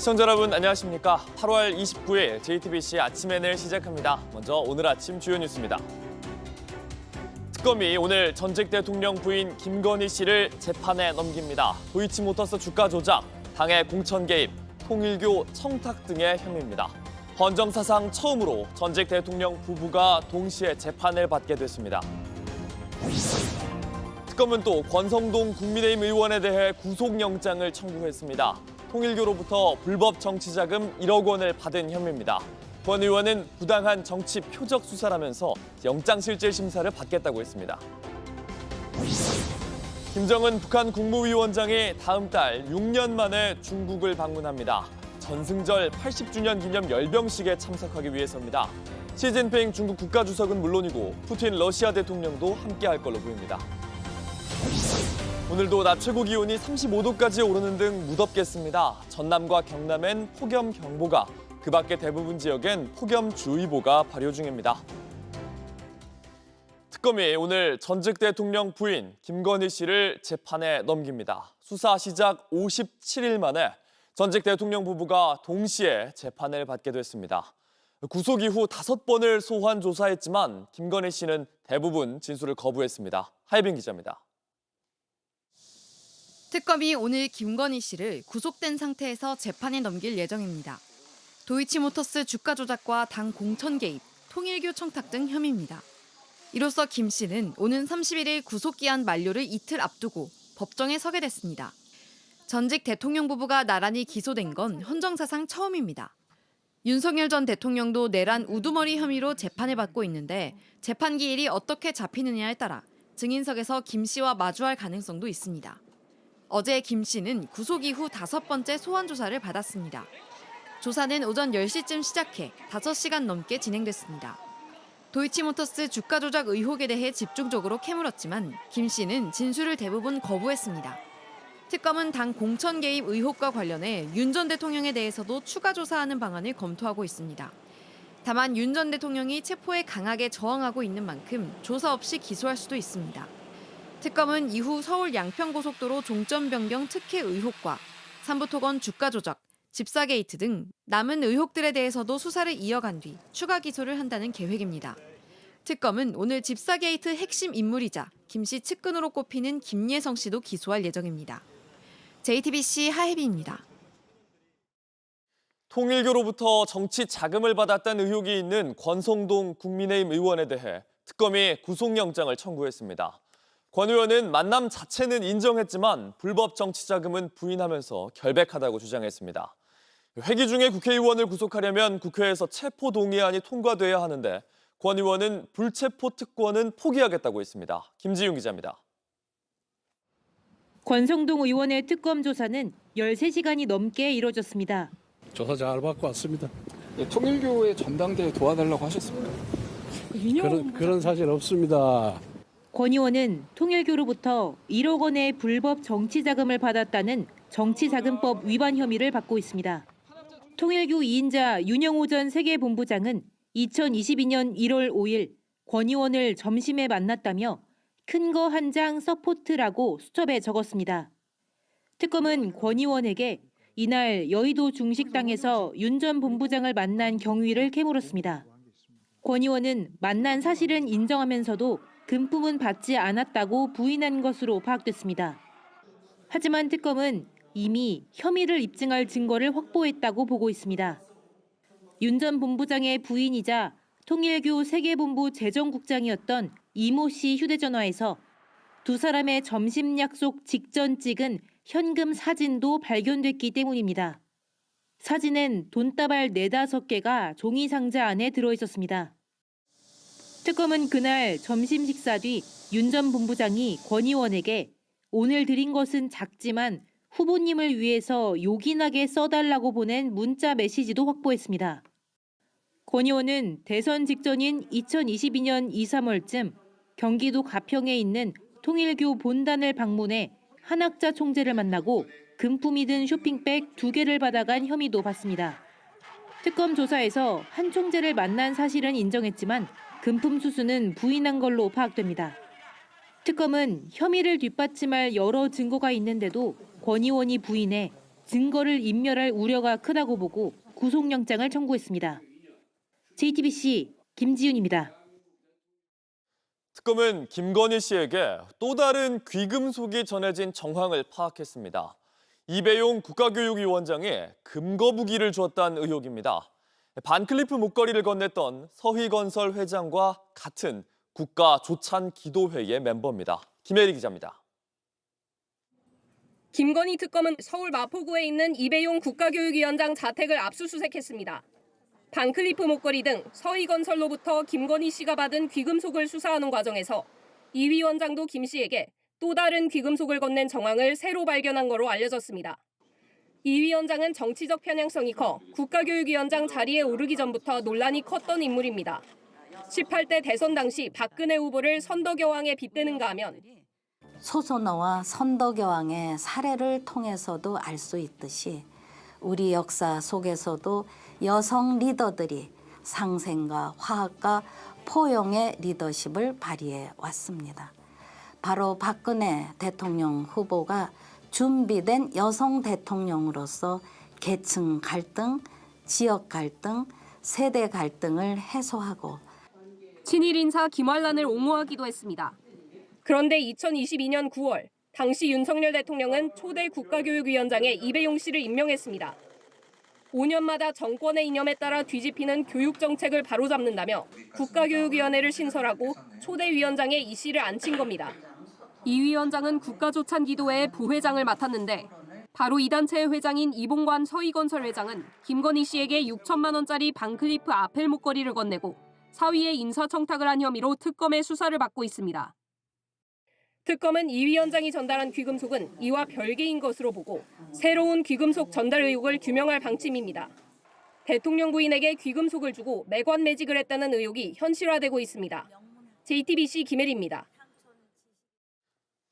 시청자 여러분 안녕하십니까? 8월 29일 JTBC 아침엔을 시작합니다. 먼저 오늘 아침 주요 뉴스입니다. 특검이 오늘 전직 대통령 부인 김건희 씨를 재판에 넘깁니다. 도이치모터스 주가 조작, 당의 공천 개입, 통일교 청탁 등의 혐의입니다. 헌정사상 처음으로 전직 대통령 부부가 동시에 재판을 받게 됐습니다. 특검은 또 권성동 국민의힘 의원에 대해 구속영장을 청구했습니다. 통일교로부터 불법 정치자금 1억 원을 받은 혐의입니다. 권 의원은 부당한 정치 표적 수사라면서 영장실질심사를 받겠다고 했습니다. 김정은 북한 국무위원장이 다음 달 6년 만에 중국을 방문합니다. 전승절 80주년 기념 열병식에 참석하기 위해서입니다. 시진핑 중국 국가주석은 물론이고 푸틴 러시아 대통령도 함께할 걸로 보입니다. 오늘도 낮 최고 기온이 35도까지 오르는 등 무덥겠습니다. 전남과 경남엔 폭염경보가, 그 밖의 대부분 지역엔 폭염주의보가 발효 중입니다. 특검이 오늘 전직 대통령 부인 김건희 씨를 재판에 넘깁니다. 수사 시작 57일 만에 전직 대통령 부부가 동시에 재판을 받게 됐습니다. 구속 이후 5번을 소환 조사했지만 김건희 씨는 대부분 진술을 거부했습니다. 하예빈 기자입니다. 특검이 오늘 김건희 씨를 구속된 상태에서 재판에 넘길 예정입니다. 도이치모터스 주가 조작과 당 공천 개입, 통일교 청탁 등 혐의입니다. 이로써 김 씨는 오는 31일 구속기한 만료를 이틀 앞두고 법정에 서게 됐습니다. 전직 대통령 부부가 나란히 기소된 건 헌정사상 처음입니다. 윤석열 전 대통령도 내란 우두머리 혐의로 재판을 받고 있는데 재판 기일이 어떻게 잡히느냐에 따라 증인석에서 김 씨와 마주할 가능성도 있습니다. 어제 김 씨는 구속 이후 5번째 소환 조사를 받았습니다. 조사는 오전 10시쯤 시작해 5시간 넘게 진행됐습니다. 도이치모터스 주가 조작 의혹에 대해 집중적으로 캐물었지만 김 씨는 진술을 대부분 거부했습니다. 특검은 당 공천 개입 의혹과 관련해 윤 전 대통령에 대해서도 추가 조사하는 방안을 검토하고 있습니다. 다만 윤 전 대통령이 체포에 강하게 저항하고 있는 만큼 조사 없이 기소할 수도 있습니다. 특검은 이후 서울 양평고속도로 종점 변경 특혜 의혹과 삼부토건 주가 조작, 집사 게이트 등 남은 의혹들에 대해서도 수사를 이어간 뒤 추가 기소를 한다는 계획입니다. 특검은 오늘 집사 게이트 핵심 인물이자 김 씨 측근으로 꼽히는 김예성 씨도 기소할 예정입니다. JTBC 하예빈입니다. 통일교로부터 정치 자금을 받았다는 의혹이 있는 권성동 국민의힘 의원에 대해 특검이 구속영장을 청구했습니다. 권 의원은 만남 자체는 인정했지만 불법 정치 자금은 부인하면서 결백하다고 주장했습니다. 회기 중에 국회의원을 구속하려면 국회에서 체포 동의안이 통과돼야 하는데 권 의원은 불체포 특권은 포기하겠다고 했습니다. 김지윤 기자입니다. 권성동 의원의 특검 조사는 13시간이 넘게 이뤄졌습니다. 조사 잘 받고 왔습니다. 네, 통일교의 전당대회 도와달라고 하셨습니다. 그런 사실 없습니다. 권 의원은 통일교로부터 1억 원의 불법 정치자금을 받았다는 정치자금법 위반 혐의를 받고 있습니다. 통일교 2인자 윤영호 전 세계본부장은 2022년 1월 5일 권 의원을 점심에 만났다며 큰 거 한 장 서포트라고 수첩에 적었습니다. 특검은 권 의원에게 이날 여의도 중식당에서 윤 전 본부장을 만난 경위를 캐물었습니다. 권 의원은 만난 사실은 인정하면서도 금품은 받지 않았다고 부인한 것으로 파악됐습니다. 하지만 특검은 이미 혐의를 입증할 증거를 확보했다고 보고 있습니다. 윤 전 본부장의 부인이자 통일교 세계본부 재정국장이었던 이모 씨 휴대전화에서 두 사람의 점심 약속 직전 찍은 현금 사진도 발견됐기 때문입니다. 사진엔 돈다발 4-5개가 종이 상자 안에 들어있었습니다. 특검은 그날 점심 식사 뒤 윤 전 본부장이 권 의원에게 오늘 드린 것은 작지만 후보님을 위해서 요긴하게 써달라고 보낸 문자 메시지도 확보했습니다. 권 의원은 대선 직전인 2022년 2, 3월쯤 경기도 가평에 있는 통일교 본단을 방문해 한학자 총재를 만나고 금품이 든 쇼핑백 2개를 받아간 혐의도 받습니다. 특검 조사에서 한 총재를 만난 사실은 인정했지만 금품 수수는 부인한 걸로 파악됩니다. 특검은 혐의를 뒷받침할 여러 증거가 있는데도 권 의원이 부인해 증거를 인멸할 우려가 크다고 보고 구속영장을 청구했습니다. JTBC 김지윤입니다. 특검은 김건희 씨에게 또 다른 귀금속이 전해진 정황을 파악했습니다. 이배용 국가교육위원장이 금거부기를 줬다는 의혹입니다. 반클리프 목걸이를 건넸던 서희건설 회장과 같은 국가조찬기도회의 멤버입니다. 김혜리 기자입니다. 김건희 특검은 서울 마포구에 있는 이배용 국가교육위원장 자택을 압수수색했습니다. 반클리프 목걸이 등 서희건설로부터 김건희 씨가 받은 귀금속을 수사하는 과정에서 이 위원장도 김 씨에게 또 다른 귀금속을 건넨 정황을 새로 발견한 거로 알려졌습니다. 이 위원장은 정치적 편향성이 커 국가교육위원장 자리에 오르기 전부터 논란이 컸던 인물입니다. 18대 대선 당시 박근혜 후보를 선덕여왕에 빗대는가 하면 소선호와 선덕여왕의 사례를 통해서도 알 수 있듯이 우리 역사 속에서도 여성 리더들이 상생과 화합과 포용의 리더십을 발휘해 왔습니다. 바로 박근혜 대통령 후보가 준비된 여성 대통령으로서 계층 갈등, 지역 갈등, 세대 갈등을 해소하고 친일 인사 김환란을 옹호하기도 했습니다. 그런데 2022년 9월 당시 윤석열 대통령은 초대 국가교육위원장에 이배용 씨를 임명했습니다. 5년마다 정권의 이념에 따라 뒤집히는 교육정책을 바로잡는다며 국가교육위원회를 신설하고 초대 위원장에 이 씨를 앉힌 겁니다. 이 위원장은 국가조찬기도회의 부회장을 맡았는데 바로 이 단체의 회장인 이봉관 서희건설 회장은 김건희 씨에게 6천만 원짜리 반클리프 아펠 목걸이를 건네고 사위에 인사청탁을 한 혐의로 특검의 수사를 받고 있습니다. 특검은 이 위원장이 전달한 귀금속은 이와 별개인 것으로 보고 새로운 귀금속 전달 의혹을 규명할 방침입니다. 대통령 부인에게 귀금속을 주고 매관매직을 했다는 의혹이 현실화되고 있습니다. JTBC 김혜리입니다.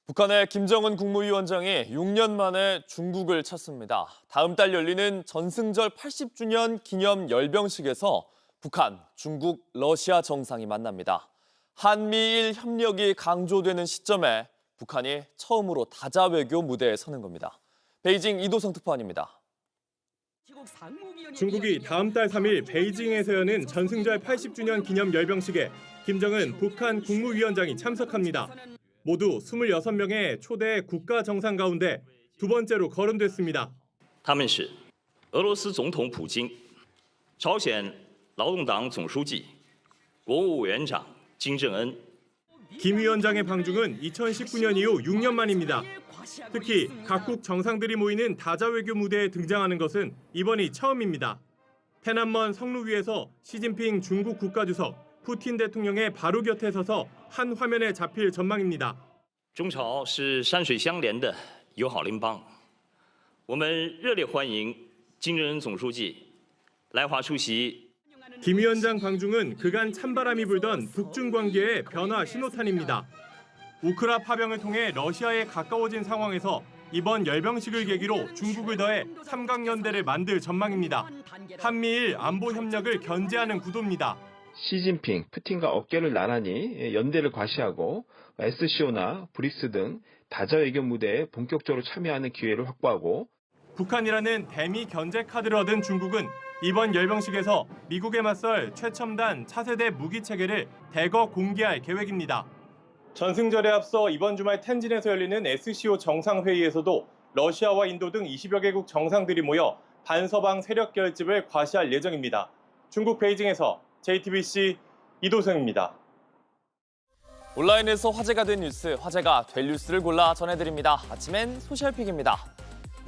북한의 김정은 국무위원장이 6년 만에 중국을 찾습니다. 다음 달 열리는 전승절 80주년 기념 열병식에서 북한, 중국, 러시아 정상이 만납니다. 한미일 협력이 강조되는 시점에 북한이 처음으로 다자 외교 무대에 서는 겁니다. 베이징 이도성 특파원입니다. 중국이 다음 달 3일 베이징에서 여는 전승절 80주년 기념 열병식에 김정은 북한 국무위원장이 참석합니다. 모두 26명의 초대 국가 정상 가운데 두 번째로 거론됐습니다. 他们是俄罗斯总统普京、朝鲜劳动党总书记、国务委员长金正恩。 김 위원장의 방중은 2019년 이후 6년 만입니다. 특히 각국 정상들이 모이는 다자 외교 무대에 등장하는 것은 이번이 처음입니다. 태난먼 성루 위에서 시진핑 중국 국가주석, 푸틴 대통령의 바로 곁에 서서 한 화면에 잡힐 전망입니다. 中朝是山水相连的友好邻邦，我们热烈欢迎金正恩总书记来华出席。 김 위원장 방중은 그간 찬바람이 불던 북중 관계의 변화 신호탄입니다. 우크라 파병을 통해 러시아에 가까워진 상황에서 이번 열병식을 계기로 중국을 더해 삼강연대를 만들 전망입니다. 한미일 안보 협력을 견제하는 구도입니다. 시진핑, 푸틴과 어깨를 나란히 연대를 과시하고 SCO나 브릭스 등 다자 외교 무대에 본격적으로 참여하는 기회를 확보하고 북한이라는 대미 견제 카드를 얻은 중국은 이번 열병식에서 미국에 맞설 최첨단 차세대 무기 체계를 대거 공개할 계획입니다. 전승절에 앞서 이번 주말 텐진에서 열리는 SCO 정상회의에서도 러시아와 인도 등 20여 개국 정상들이 모여 반서방 세력 결집을 과시할 예정입니다. 중국 베이징에서 JTBC 이도성입니다. 온라인에서 화제가 된 뉴스, 화제가 될 뉴스를 골라 전해드립니다. 아침엔 소셜픽입니다.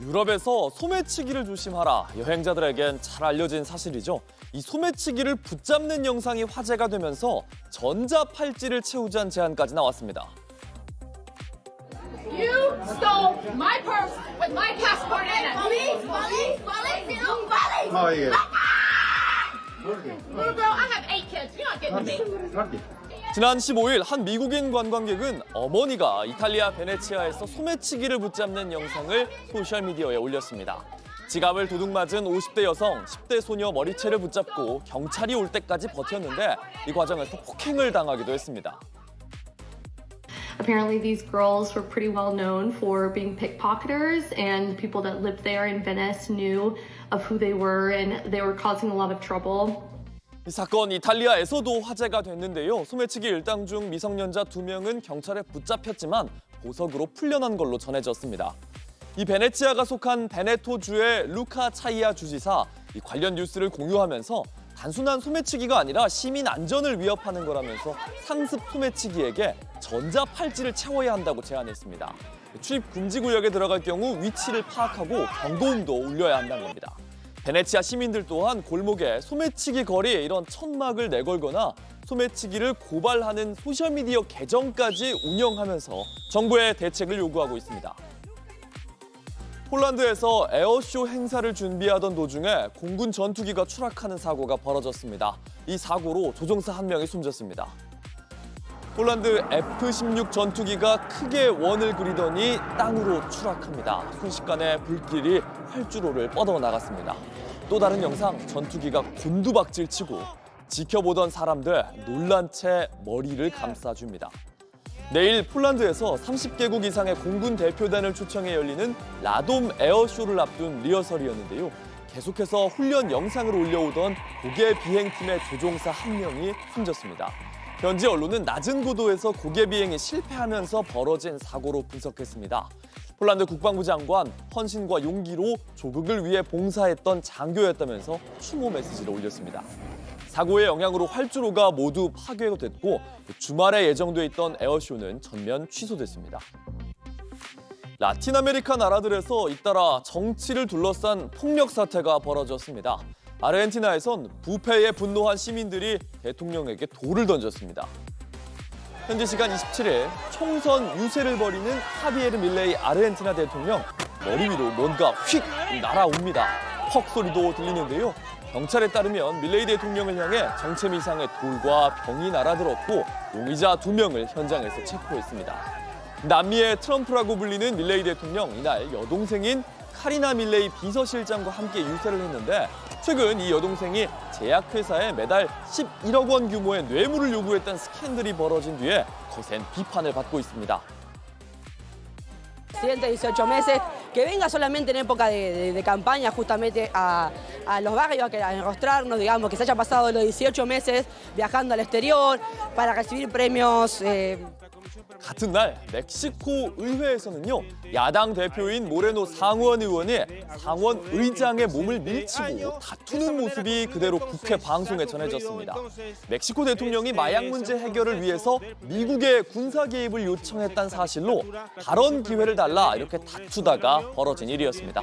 유럽에서 소매치기를 조심하라. 여행자들에겐 잘 알려진 사실이죠. 이 소매치기를 붙잡는 영상이 화제가 되면서 전자팔찌를 채우자는 제안까지 나왔습니다. You stole my purse with my passport in it. Police, police, police, police. Little girl, I have 8 kids. You're not getting me. 지난 15일 한 미국인 관광객은 어머니가 이탈리아 베네치아에서 소매치기를 붙잡는 영상을 소셜미디어에 올렸습니다. 지갑을 도둑맞은 50대 여성, 10대 소녀 머리채를 붙잡고 경찰이 올 때까지 버텼는데 이 과정에서 폭행을 당하기도 했습니다. Apparently these girls were pretty well known for being pickpocketers, and people that lived there in Venice knew of who they were, and they were causing a lot of trouble. 이 사건 이탈리아에서도 화제가 됐는데요. 소매치기 일당 중 미성년자 2명은 경찰에 붙잡혔지만 보석으로 풀려난 걸로 전해졌습니다. 이 베네치아가 속한 베네토주의 루카 차이아 주지사 이 관련 뉴스를 공유하면서 단순한 소매치기가 아니라 시민 안전을 위협하는 거라면서 상습 소매치기에게 전자 팔찌를 채워야 한다고 제안했습니다. 출입 금지 구역에 들어갈 경우 위치를 파악하고 경고음도 울려야 한다는 겁니다. 베네치아 시민들 또한 골목에 소매치기 거리에 이런 천막을 내걸거나 소매치기를 고발하는 소셜미디어 계정까지 운영하면서 정부의 대책을 요구하고 있습니다. 폴란드에서 에어쇼 행사를 준비하던 도중에 공군 전투기가 추락하는 사고가 벌어졌습니다. 이 사고로 조종사 1명이 숨졌습니다. 폴란드 F-16 전투기가 크게 원을 그리더니 땅으로 추락합니다. 순식간에 불길이 활주로를 뻗어나갔습니다. 또 다른 영상, 전투기가 곤두박질치고 지켜보던 사람들 놀란 채 머리를 감싸줍니다. 내일 폴란드에서 30개국 이상의 공군 대표단을 초청해 열리는 라돔 에어쇼를 앞둔 리허설이었는데요. 계속해서 훈련 영상을 올려오던 고개 비행팀의 조종사 1명이 숨졌습니다. 현지 언론은 낮은 고도에서 고개 비행이 실패하면서 벌어진 사고로 분석했습니다. 폴란드 국방부 장관, 헌신과 용기로 조국을 위해 봉사했던 장교였다면서 추모 메시지를 올렸습니다. 사고의 영향으로 활주로가 모두 파괴됐고 주말에 예정돼 있던 에어쇼는 전면 취소됐습니다. 라틴 아메리카 나라들에서 잇따라 정치를 둘러싼 폭력 사태가 벌어졌습니다. 아르헨티나에선 부패에 분노한 시민들이 대통령에게 돌을 던졌습니다. 현지 시간 27일 총선 유세를 벌이는 하비에르 밀레이 아르헨티나 대통령 머리 위로 뭔가 휙 날아옵니다. 퍽 소리도 들리는데요. 경찰에 따르면 밀레이 대통령을 향해 정체 이상의 돌과 병이 날아들었고 용의자 2명을 현장에서 체포했습니다. 남미의 트럼프라고 불리는 밀레이 대통령, 이날 여동생인 카리나 밀레이 비서실장과 함께 유세를 했는데 최근 이 여동생이 제약회사에 매달 11억 원 규모의 뇌물을 요구했던 스캔들이 벌어진 뒤에 거센 비판을 받고 있습니다. Presidente, 18 meses, que venga solamente en época de campaña justamente a los barrios, a enrostrarnos, digamos, que se haya pasado los 18 meses viajando al exterior para recibir premios. 같은 날 멕시코 의회에서는요, 야당 대표인 모레노 상원 의원이 상원 의장의 몸을 밀치고 다투는 모습이 그대로 국회 방송에 전해졌습니다. 멕시코 대통령이 마약 문제 해결을 위해서 미국의 군사 개입을 요청했다는 사실로 발언 기회를 달라 이렇게 다투다가 벌어진 일이었습니다.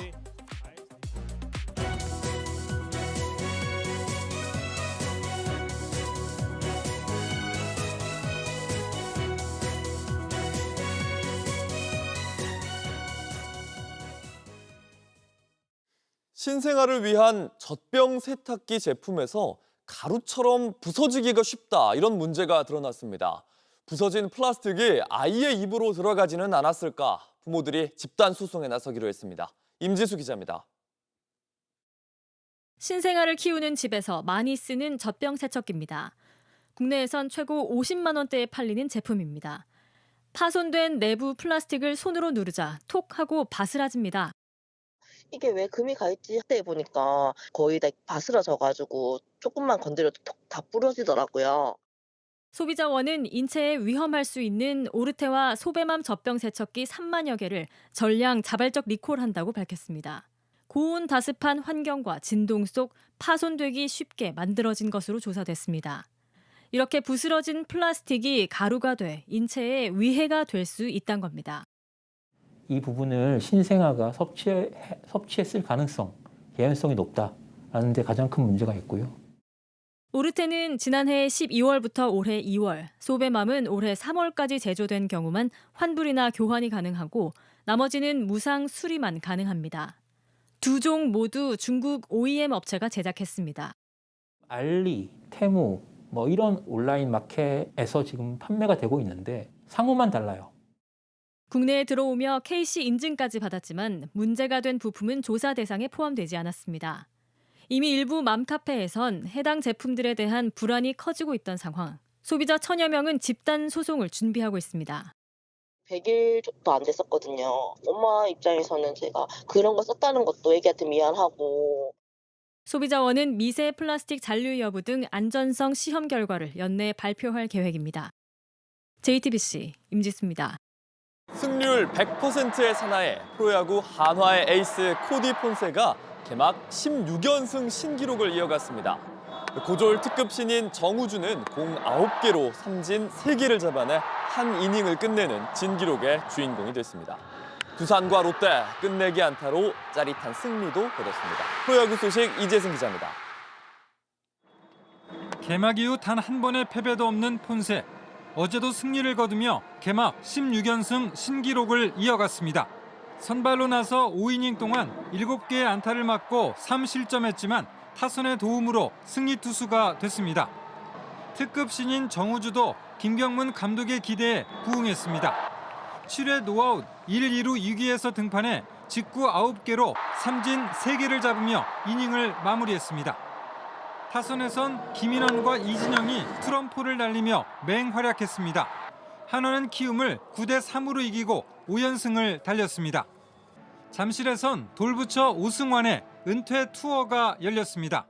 신생아를 위한 젖병 세탁기 제품에서 가루처럼 부서지기가 쉽다, 이런 문제가 드러났습니다. 부서진 플라스틱이 아이의 입으로 들어가지는 않았을까, 부모들이 집단 소송에 나서기로 했습니다. 임지수 기자입니다. 신생아를 키우는 집에서 많이 쓰는 젖병 세척기입니다. 국내에선 최고 50만 원대에 팔리는 제품입니다. 파손된 내부 플라스틱을 손으로 누르자 톡 하고 바스라집니다. 이게 왜 금이 가 있지 하다 보니까 거의 다 바스러져가지고 조금만 건드려도 다 부러지더라고요. 소비자원은 인체에 위험할 수 있는 오르테와 소배맘 젖병 세척기 3만여 개를 전량 자발적 리콜한다고 밝혔습니다. 고온다습한 환경과 진동 속 파손되기 쉽게 만들어진 것으로 조사됐습니다. 이렇게 부스러진 플라스틱이 가루가 돼 인체에 위해가 될 수 있다는 겁니다. 이 부분을 신생아가 섭취했을 가능성, 개연성이 높다라는 데 가장 큰 문제가 있고요. 오르테는 지난해 12월부터 올해 2월, 소배맘은 올해 3월까지 제조된 경우만 환불이나 교환이 가능하고 나머지는 무상 수리만 가능합니다. 두 종 모두 중국 OEM 업체가 제작했습니다. 알리, 테무, 이런 온라인 마켓에서 지금 판매가 되고 있는데 상호만 달라요. 국내에 들어오며 KC 인증까지 받았지만 문제가 된 부품은 조사 대상에 포함되지 않았습니다. 이미 일부 맘카페에선 해당 제품들에 대한 불안이 커지고 있던 상황. 소비자 1000여 명은 집단 소송을 준비하고 있습니다. 100일도 안 됐었거든요. 엄마 입장에서는 제가 그런 거 썼다는 것도 애기한테 미안하고. 소비자원은 미세 플라스틱 잔류 여부 등 안전성 시험 결과를 연내 발표할 계획입니다. JTBC 임지수입니다. 승률 100%의 사나이 프로야구 한화의 에이스 코디 폰세가 개막 16연승 신기록을 이어갔습니다. 고졸 특급 신인 정우주는 공 9개로 삼진 3개를 잡아내 한 이닝을 끝내는 진기록의 주인공이 됐습니다. 두산과 롯데 끝내기 안타로 짜릿한 승리도 거뒀습니다. 프로야구 소식 이재승 기자입니다. 개막 이후 단 한 번의 패배도 없는 폰세. 어제도 승리를 거두며 개막 16연승 신기록을 이어갔습니다. 선발로 나서 5이닝 동안 7개의 안타를 맞고 3실점했지만 타선의 도움으로 승리 투수가 됐습니다. 특급 신인 정우주도 김경문 감독의 기대에 부응했습니다. 7회 노아웃 1, 2루 2기에서 등판해 직구 9개로 삼진 3개를 잡으며 이닝을 마무리했습니다. 타선에선 김인원과 이진영이 트럼프를 날리며 맹활약했습니다. 한화는 키움을 9대3으로 이기고 5연승을 달렸습니다. 잠실에선 돌부처 오승환의 은퇴 투어가 열렸습니다.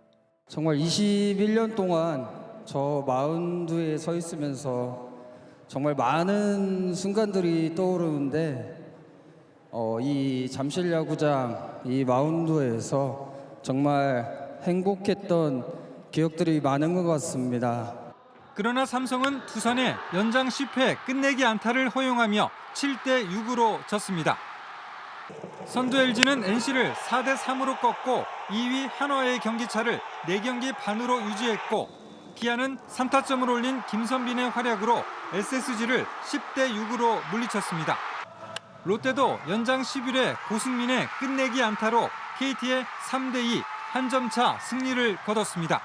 정말 21년 동안 저 마운드에 서 있으면서 정말 많은 순간들이 떠오르는데 이 잠실 야구장 이 마운드에서 정말 행복했던 기억들이 많은 것 같습니다. 그러나 삼성은 두산에 연장 10회 끝내기 안타를 허용하며 7대6으로 졌습니다. 선두 LG는 NC를 4대3으로 꺾고 2위 한화의 경기차를 4경기 반으로 유지했고 기아는 3타점을 올린 김선빈의 활약으로 SSG를 10대6으로 물리쳤습니다. 롯데도 연장 11회 고승민의 끝내기 안타로 KT의 3대2 한 점 차 승리를 거뒀습니다.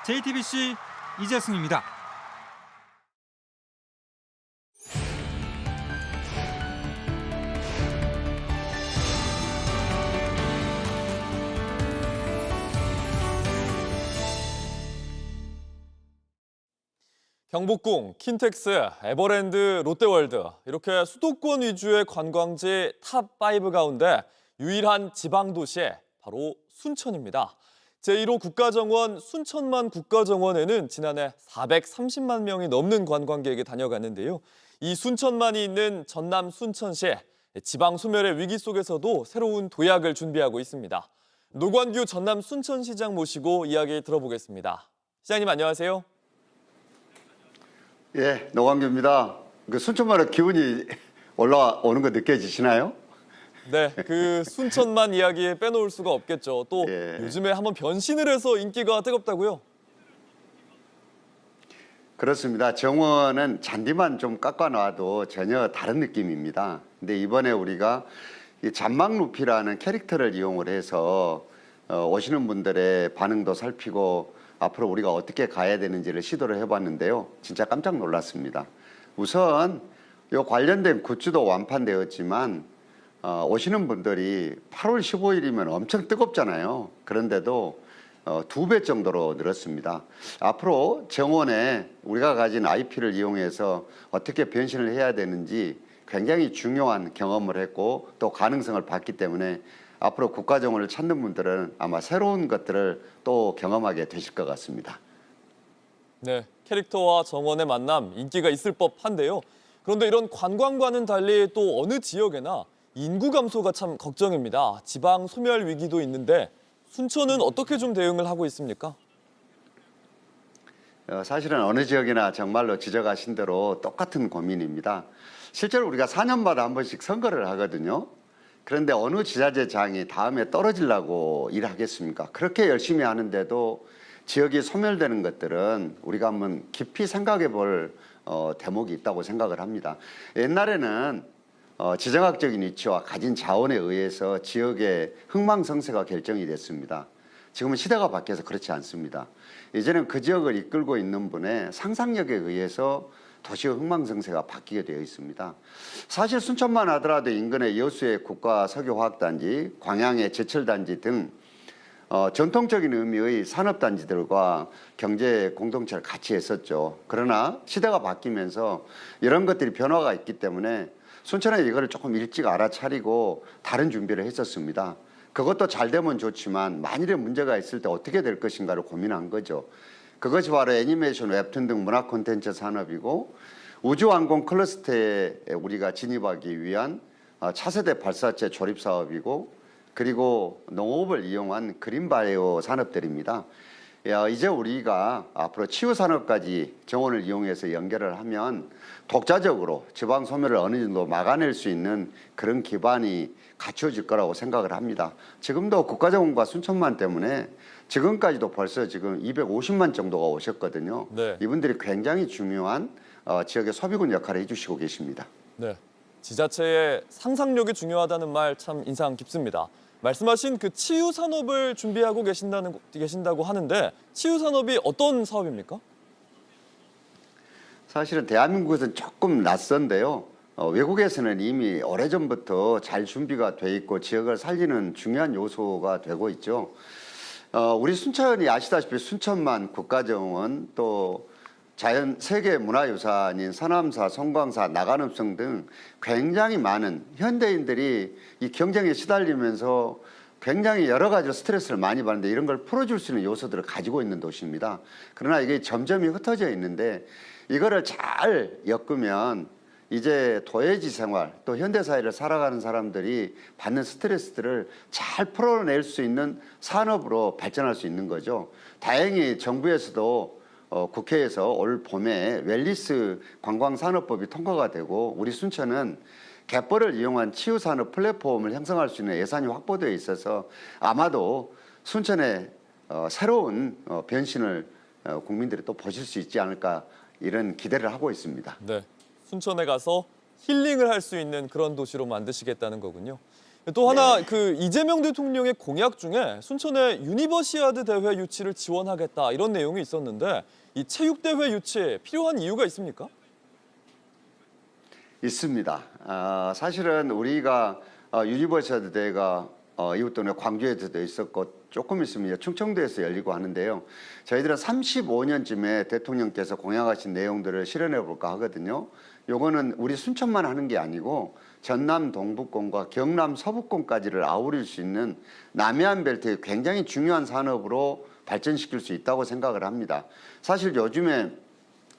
JTBC 이재승입니다. 경복궁, 킨텍스, 에버랜드, 롯데월드 이렇게 수도권 위주의 관광지 탑5 가운데 유일한 지방도시 바로 순천입니다. 제1호 국가정원 순천만 국가정원에는 지난해 430만 명이 넘는 관광객이 다녀갔는데요. 이 순천만이 있는 전남 순천시, 지방 소멸의 위기 속에서도 새로운 도약을 준비하고 있습니다. 노관규 전남 순천시장 모시고 이야기 들어보겠습니다. 시장님 안녕하세요. 예, 노광규입니다. 그 순천만의 기운이 올라오는 거 느껴지시나요? 네, 그 순천만 이야기에 빼놓을 수가 없겠죠. 또 요즘에 한번 변신을 해서 인기가 뜨겁다고요? 그렇습니다. 정원은 잔디만 좀 깎아놔도 전혀 다른 느낌입니다. 근데 이번에 우리가 이 잔망루피라는 캐릭터를 이용을 해서 오시는 분들의 반응도 살피고 앞으로 우리가 어떻게 가야 되는지를 시도를 해봤는데요. 진짜 깜짝 놀랐습니다. 우선 이 관련된 굿즈도 완판되었지만 오시는 분들이 8월 15일이면 엄청 뜨겁잖아요. 그런데도 2배 정도로 늘었습니다. 앞으로 정원에 우리가 가진 IP를 이용해서 어떻게 변신을 해야 되는지 굉장히 중요한 경험을 했고 또 가능성을 봤기 때문에 앞으로 국가정원을 찾는 분들은 아마 새로운 것들을 또 경험하게 되실 것 같습니다. 네, 캐릭터와 정원의 만남 인기가 있을 법한데요. 그런데 이런 관광과는 달리 또 어느 지역에나 인구 감소가 참 걱정입니다. 지방 소멸 위기도 있는데 순천은 어떻게 좀 대응을 하고 있습니까? 사실은 어느 지역이나 정말로 지적하신 대로 똑같은 고민입니다. 실제로 우리가 4년마다 한 번씩 선거를 하거든요. 그런데 어느 지자체장이 다음에 떨어지려고 일하겠습니까? 그렇게 열심히 하는데도 지역이 소멸되는 것들은 우리가 한번 깊이 생각해 볼 대목이 있다고 생각을 합니다. 옛날에는 지정학적인 위치와 가진 자원에 의해서 지역의 흥망성쇠가 결정이 됐습니다. 지금은 시대가 바뀌어서 그렇지 않습니다. 이제는 그 지역을 이끌고 있는 분의 상상력에 의해서 도시의 흥망성쇠가 바뀌게 되어 있습니다. 사실 순천만 하더라도 인근의 여수의 국가석유화학단지, 광양의 제철단지 등 전통적인 의미의 산업단지들과 경제 공동체를 같이 했었죠. 그러나 시대가 바뀌면서 이런 것들이 변화가 있기 때문에 순천에 이거를 조금 일찍 알아차리고 다른 준비를 했었습니다. 그것도 잘 되면 좋지만 만일에 문제가 있을 때 어떻게 될 것인가를 고민한 거죠. 그것이 바로 애니메이션, 웹툰 등 문화 콘텐츠 산업이고 우주항공 클러스터에 우리가 진입하기 위한 차세대 발사체 조립 사업이고 그리고 농업을 이용한 그린바이오 산업들입니다. 이제 우리가 앞으로 치유산업까지 정원을 이용해서 연결을 하면 독자적으로 지방 소멸을 어느 정도 막아낼 수 있는 그런 기반이 갖춰질 거라고 생각을 합니다. 지금도 국가정원과 순천만 때문에 지금까지도 벌써 지금 250만 정도가 오셨거든요. 네. 이분들이 굉장히 중요한 지역의 소비군 역할을 해주시고 계십니다. 네, 지자체의 상상력이 중요하다는 말 참 인상 깊습니다. 말씀하신 그 치유 산업을 준비하고 계신다고 하는데 치유 산업이 어떤 사업입니까? 사실은 대한민국에서는 조금 낯선데요. 외국에서는 이미 오래전부터 잘 준비가 돼 있고 지역을 살리는 중요한 요소가 되고 있죠. 우리 순천이 아시다시피 순천만 국가정원 또 자연 세계 문화유산인 서남사, 송광사, 나간읍성 등 굉장히 많은 현대인들이 이 경쟁에 시달리면서 굉장히 여러 가지로 스트레스를 많이 받는데 이런 걸 풀어줄 수 있는 요소들을 가지고 있는 도시입니다. 그러나 이게 점점이 흩어져 있는데 이거를 잘 엮으면 이제 도예지 생활 또 현대사회를 살아가는 사람들이 받는 스트레스들을 잘 풀어낼 수 있는 산업으로 발전할 수 있는 거죠. 다행히 정부에서도 국회에서 올 봄에 웰니스 관광산업법이 통과가 되고 우리 순천은 갯벌을 이용한 치유산업 플랫폼을 형성할 수 있는 예산이 확보되어 있어서 아마도 순천의 새로운 변신을 국민들이 또 보실 수 있지 않을까 이런 기대를 하고 있습니다. 네, 순천에 가서 힐링을 할 수 있는 그런 도시로 만드시겠다는 거군요. 또 하나 그 이재명 대통령의 공약 중에 순천의 유니버시아드 대회 유치를 지원하겠다 이런 내용이 있었는데 이 체육대회 유치에 필요한 이유가 있습니까? 있습니다. 사실은 우리가 유니버시아드 대회가 이웃동네 광주에서도 있었고 조금 있으면 충청도에서 열리고 하는데요. 저희들은 35년쯤에 대통령께서 공약하신 내용들을 실현해 볼까 하거든요. 요거는 우리 순천만 하는 게 아니고 전남 동북권과 경남 서북권까지를 아우릴 수 있는 남해안 벨트의 굉장히 중요한 산업으로 발전시킬 수 있다고 생각을 합니다. 사실 요즘에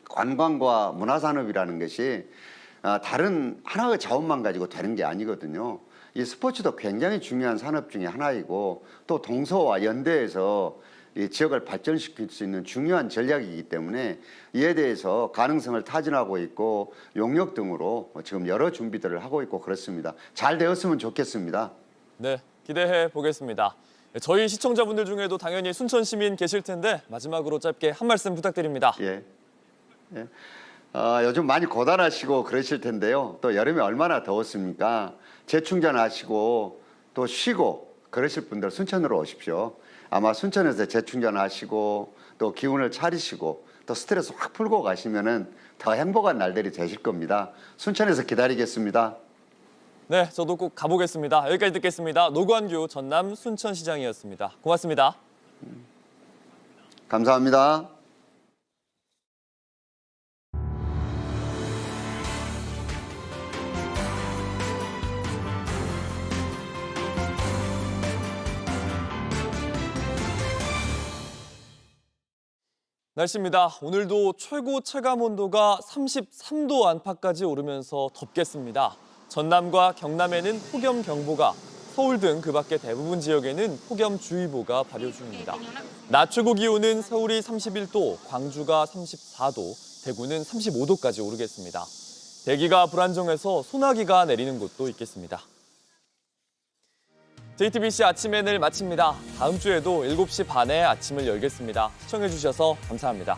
관광과 문화산업이라는 것이 다른 하나의 자원만 가지고 되는 게 아니거든요. 이 스포츠도 굉장히 중요한 산업 중에 하나이고 또 동서와 연대에서 이 지역을 발전시킬 수 있는 중요한 전략이기 때문에 이에 대해서 가능성을 타진하고 있고 용역 등으로 지금 여러 준비들을 하고 있고 그렇습니다. 잘 되었으면 좋겠습니다. 네, 기대해 보겠습니다. 저희 시청자분들 중에도 당연히 순천 시민 계실 텐데 마지막으로 짧게 한 말씀 부탁드립니다. 예. 요즘 많이 고단하시고 그러실 텐데요. 또 여름에 얼마나 더웠습니까? 재충전하시고 또 쉬고 그러실 분들 순천으로 오십시오. 아마 순천에서 재충전하시고 또 기운을 차리시고 또 스트레스 확 풀고 가시면은 더 행복한 날들이 되실 겁니다. 순천에서 기다리겠습니다. 네, 저도 꼭 가보겠습니다. 여기까지 듣겠습니다. 노관규 전남 순천시장이었습니다. 고맙습니다. 감사합니다. 날씨입니다. 오늘도 최고 체감 온도가 33도 안팎까지 오르면서 덥겠습니다. 전남과 경남에는 폭염경보가, 서울 등 그 밖의 대부분 지역에는 폭염주의보가 발효 중입니다. 낮 최고 기온은 서울이 31도, 광주가 34도, 대구는 35도까지 오르겠습니다. 대기가 불안정해서 소나기가 내리는 곳도 있겠습니다. JTBC 아침엔을 마칩니다. 다음 주에도 7시 반에 아침을 열겠습니다. 시청해주셔서 감사합니다.